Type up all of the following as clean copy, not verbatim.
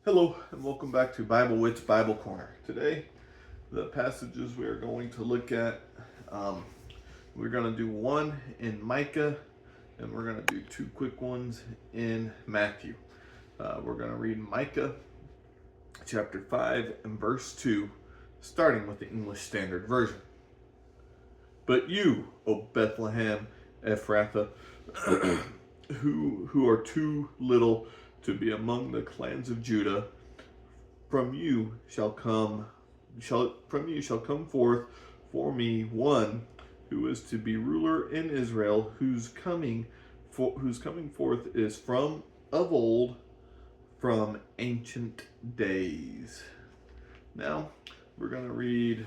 Hello, and welcome back to Bible Wits Bible Corner. Today, the passages we are going to look at, we're going to do one in Micah, and we're going to do two quick ones in Matthew. We're going to read Micah chapter 5 and verse 2, starting with the English Standard Version. But you, O Bethlehem Ephrathah, who are too little to be among the clans of Judah, from you shall come forth for me one who is to be ruler in Israel, whose coming forth is from of old, from ancient days. Now we're going to read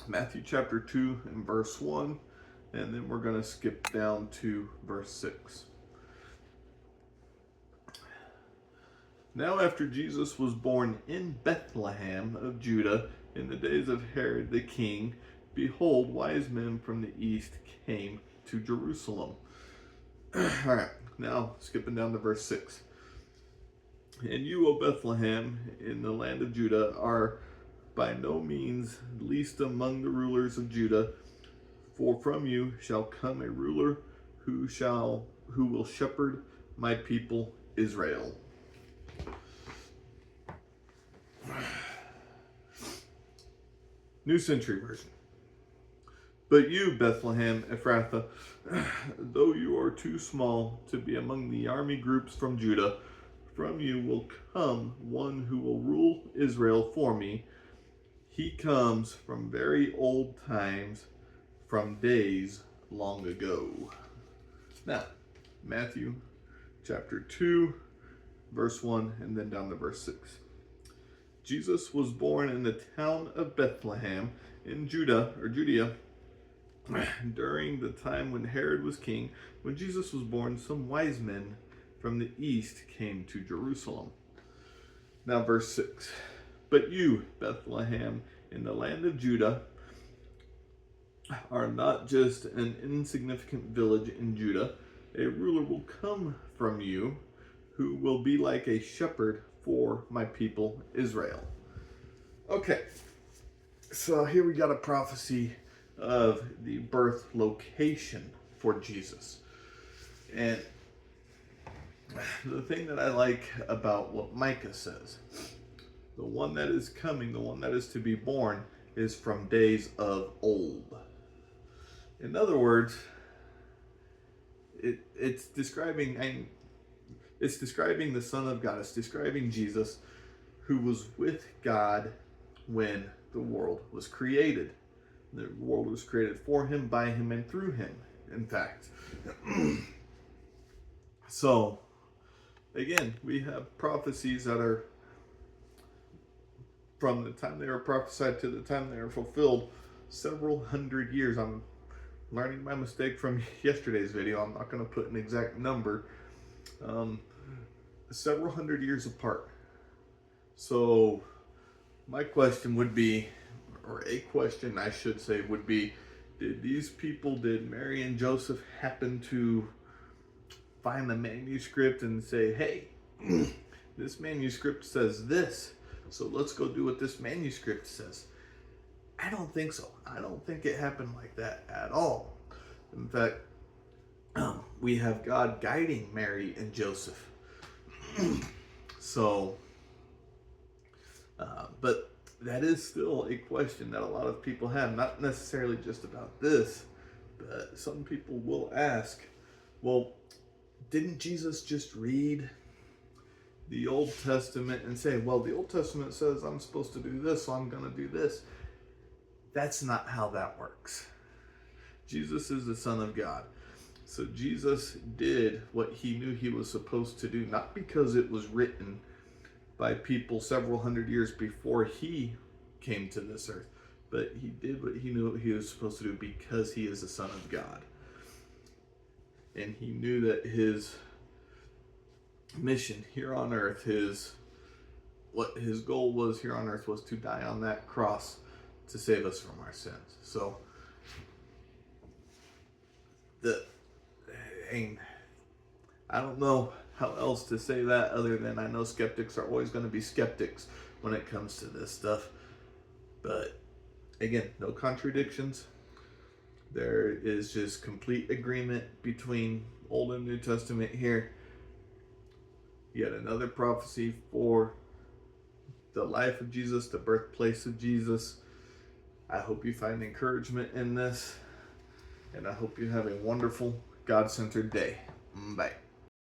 Matthew chapter 2 and verse 1, and then we're going to skip down to verse 6. Now after Jesus was born in Bethlehem of Judah in the days of Herod the king, behold, wise men from the east came to Jerusalem. Alright, now skipping down to verse 6. And you, O Bethlehem, in the land of Judah, are by no means least among the rulers of Judah, for from you shall come a ruler who will shepherd my people Israel. New Century Version. But you, Bethlehem Ephrathah, though you are too small to be among the army groups from Judah, from you will come one who will rule Israel for me. He comes from very old times, from days long ago. Now, Matthew chapter 2, verse 1, and then down to verse 6. Jesus was born in the town of Bethlehem in Judea, during the time when Herod was king. When Jesus was born, some wise men from the east came to Jerusalem. Now verse 6. But you, Bethlehem, in the land of Judah, are not just an insignificant village in Judah. A ruler will come from you who will be like a shepherd for my people Israel. Okay, so here we got a prophecy of the birth location for Jesus. And the thing that I like about what Micah says, the one that is coming, the one that is to be born, is from days of old. In other words, it's describing the Son of God. It's describing Jesus, who was with God when the world was created. The world was created for him, by him, and through him, in fact. So, again, we have prophecies that are from the time they were prophesied to the time they are fulfilled, several hundred years. I'm learning my mistake from yesterday's video. I'm not going to put an exact number. Several hundred years apart. So my question would be, or a question I should say would be, did Mary and Joseph happen to find the manuscript and say, hey, this manuscript says this, so let's go do what this manuscript says? I don't think so. I don't think it happened like that at all. In fact, we have God guiding Mary and Joseph. So, but that is still a question that a lot of people have, not necessarily just about this, but some people will ask, well, didn't Jesus just read the Old Testament and say, well, the Old Testament says I'm supposed to do this, so I'm going to do this? That's not how that works. Jesus is the Son of God. So Jesus did what he knew he was supposed to do, not because it was written by people several hundred years before he came to this earth, but he did what he knew he was supposed to do because he is the Son of God. And he knew that his mission here on earth, what his goal was here on earth, was to die on that cross to save us from our sins. So I don't know how else to say that other than I know skeptics are always going to be skeptics when it comes to this stuff. But again, no contradictions. There is just complete agreement between Old and New Testament here. Yet another prophecy for the life of Jesus, the birthplace of Jesus. I hope you find encouragement in this, and I hope you have a wonderful, God-centered day. Bye.